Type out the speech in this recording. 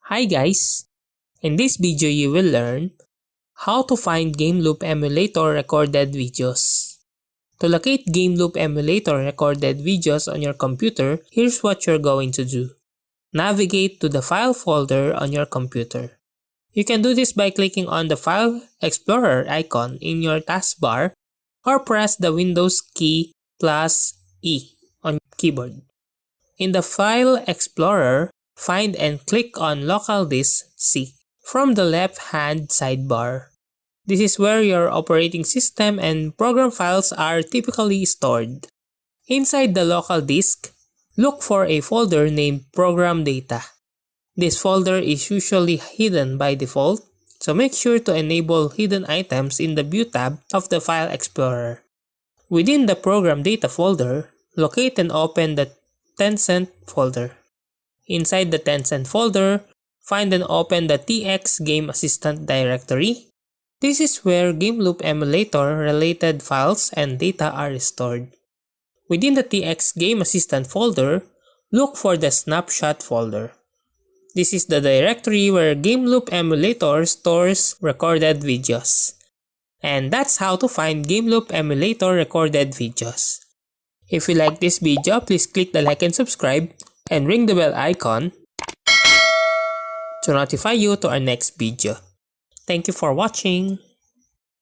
Hi guys! In this video you will learn how to find Game Loop Emulator recorded videos. To locate Game Loop Emulator recorded videos on your computer, here's what you're going to do. Navigate to the file folder on your computer. You can do this by clicking on the File Explorer icon in your taskbar or press the Windows key plus E on your keyboard. In the File Explorer, find and click on Local Disk C from the left-hand sidebar. This is where your operating system and program files are typically stored. Inside the local disk, look for a folder named Program Data. This folder is usually hidden by default, so make sure to enable hidden items in the View tab of the File Explorer. Within the Program Data folder, locate and open the Tencent folder. Inside the Tencent folder, find and open the TX Game Assistant directory. This is where Game Loop Emulator related files and data are stored. Within the TX Game Assistant folder, look for the Snapshot folder. This is the directory where Game Loop Emulator stores recorded videos. And that's how to find Game Loop Emulator recorded videos. If you like this video, please click the like and subscribe and ring the bell icon to notify you to our next video. Thank you for watching.